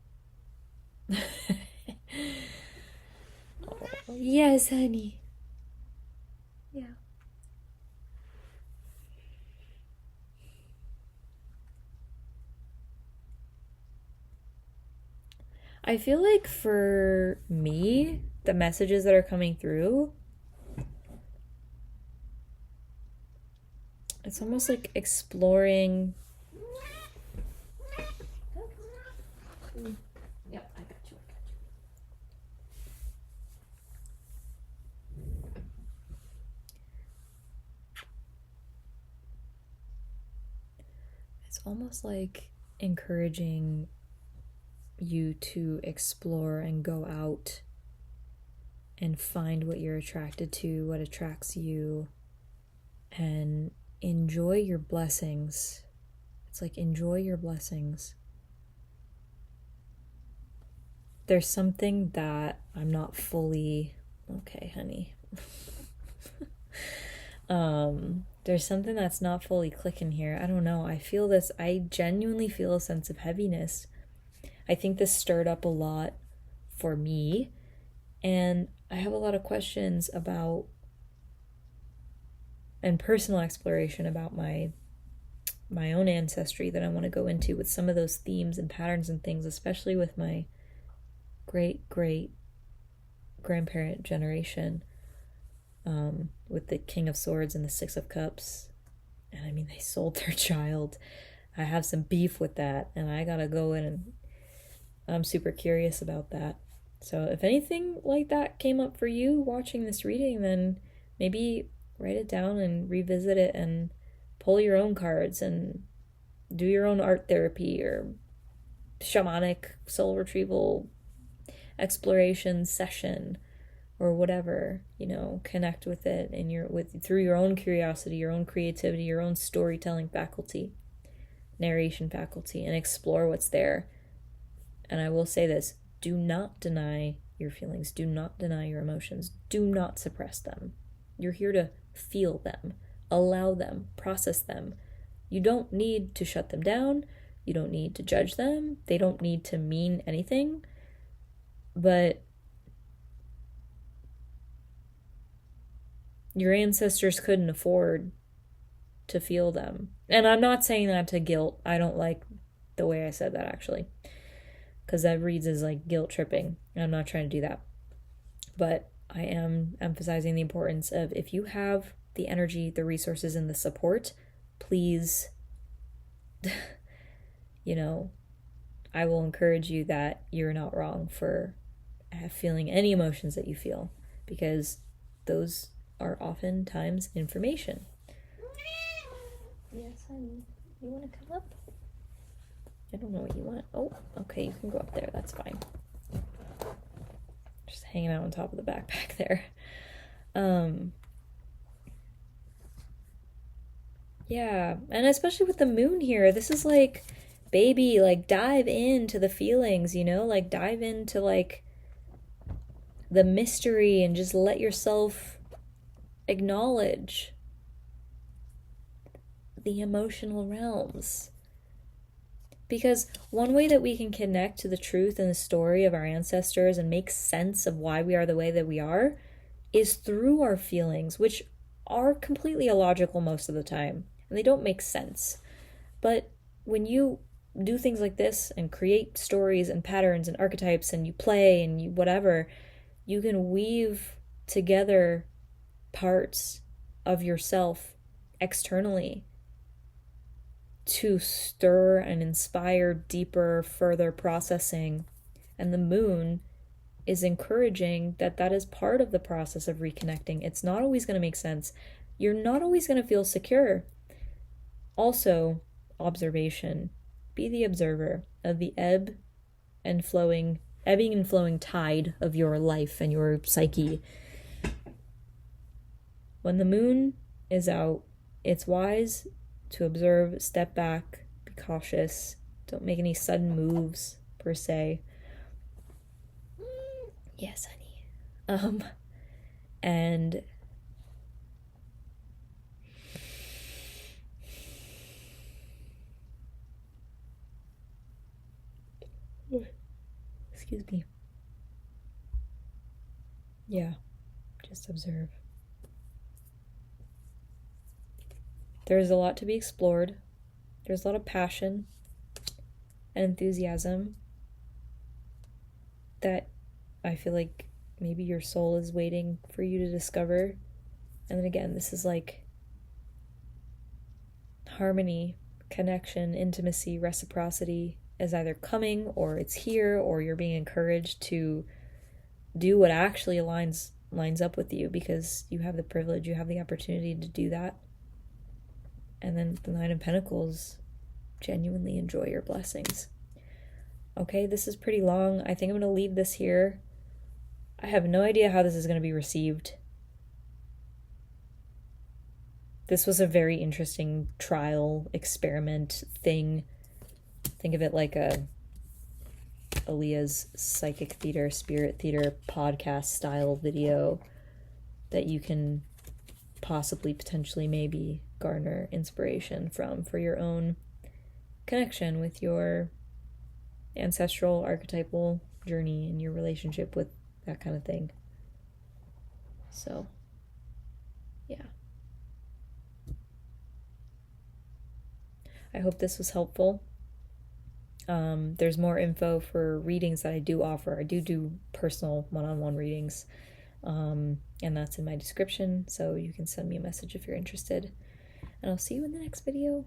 Oh, yes, honey. Yeah. I feel like for me, the messages that are coming through, it's almost like exploring. Yep, I got you. It's almost like encouraging you to explore and go out and find what you're attracted to, what attracts you, and enjoy your blessings. It's like, enjoy your blessings. There's something that I'm not fully, okay, honey. There's something that's not fully clicking here. I don't know. I feel this, I genuinely feel a sense of heaviness. I think this stirred up a lot for me, and I have a lot of questions about, and personal exploration about my own ancestry that I want to go into with some of those themes and patterns and things, especially with my great-great-grandparent generation, with the King of Swords and the Six of Cups. And I mean, they sold their child. I have some beef with that, and I gotta go in, and I'm super curious about that. So if anything like that came up for you watching this reading, then maybe write it down and revisit it and pull your own cards and do your own art therapy or shamanic soul retrieval exploration session or whatever, connect with it and through your own curiosity, your own creativity, your own storytelling faculty, narration faculty, and explore what's there. And I will say this, do not deny your feelings, do not deny your emotions, do not suppress them. You're here to feel them, allow them, process them. You don't need to shut them down, you don't need to judge them, they don't need to mean anything, but your ancestors couldn't afford to feel them. And I'm not saying that to guilt. I don't like the way I said that, actually, because that reads as like guilt tripping. I'm not trying to do that. But I am emphasizing the importance of, if you have the energy, the resources, and the support, please, I will encourage you that you're not wrong for feeling any emotions that you feel, because those are oftentimes information. Yes, honey. You want to come up? I don't know what you want. Oh, okay, you can go up there. That's fine. Just hanging out on top of the backpack there. Yeah, and especially with the moon here, this is like, baby, like, dive into the feelings, like, dive into, like, the mystery and just let yourself acknowledge the emotional realms. Because one way that we can connect to the truth and the story of our ancestors and make sense of why we are the way that we are is through our feelings, which are completely illogical most of the time, and they don't make sense. But when you do things like this and create stories and patterns and archetypes and you play and you whatever, you can weave together parts of yourself externally to stir and inspire deeper, further processing. And the moon is encouraging that is part of the process of reconnecting. It's not always going to make sense. You're not always going to feel secure. Also, observation. Be the observer of the ebbing and flowing tide of your life and your psyche. When the moon is out, it's wise to observe, step back, be cautious, don't make any sudden moves, per se. Yes, honey. And excuse me. Yeah, just observe. There's a lot to be explored. There's a lot of passion and enthusiasm that I feel like maybe your soul is waiting for you to discover. And then again, this is like harmony, connection, intimacy, reciprocity is either coming or it's here, or you're being encouraged to do what actually lines up with you, because you have the privilege, you have the opportunity to do that. And then the Nine of Pentacles, genuinely enjoy your blessings. Okay, this is pretty long. I think I'm going to leave this here. I have no idea how this is going to be received. This was a very interesting trial, experiment thing. Think of it like Aaliyah's psychic theater, spirit theater podcast style video that you can possibly, potentially, maybe garner inspiration from for your own connection with your ancestral archetypal journey and your relationship with that kind of thing. So, yeah. I hope this was helpful. There's more info for readings that I do offer. I do personal one-on-one readings, and that's in my description, so you can send me a message if you're interested. And I'll see you in the next video.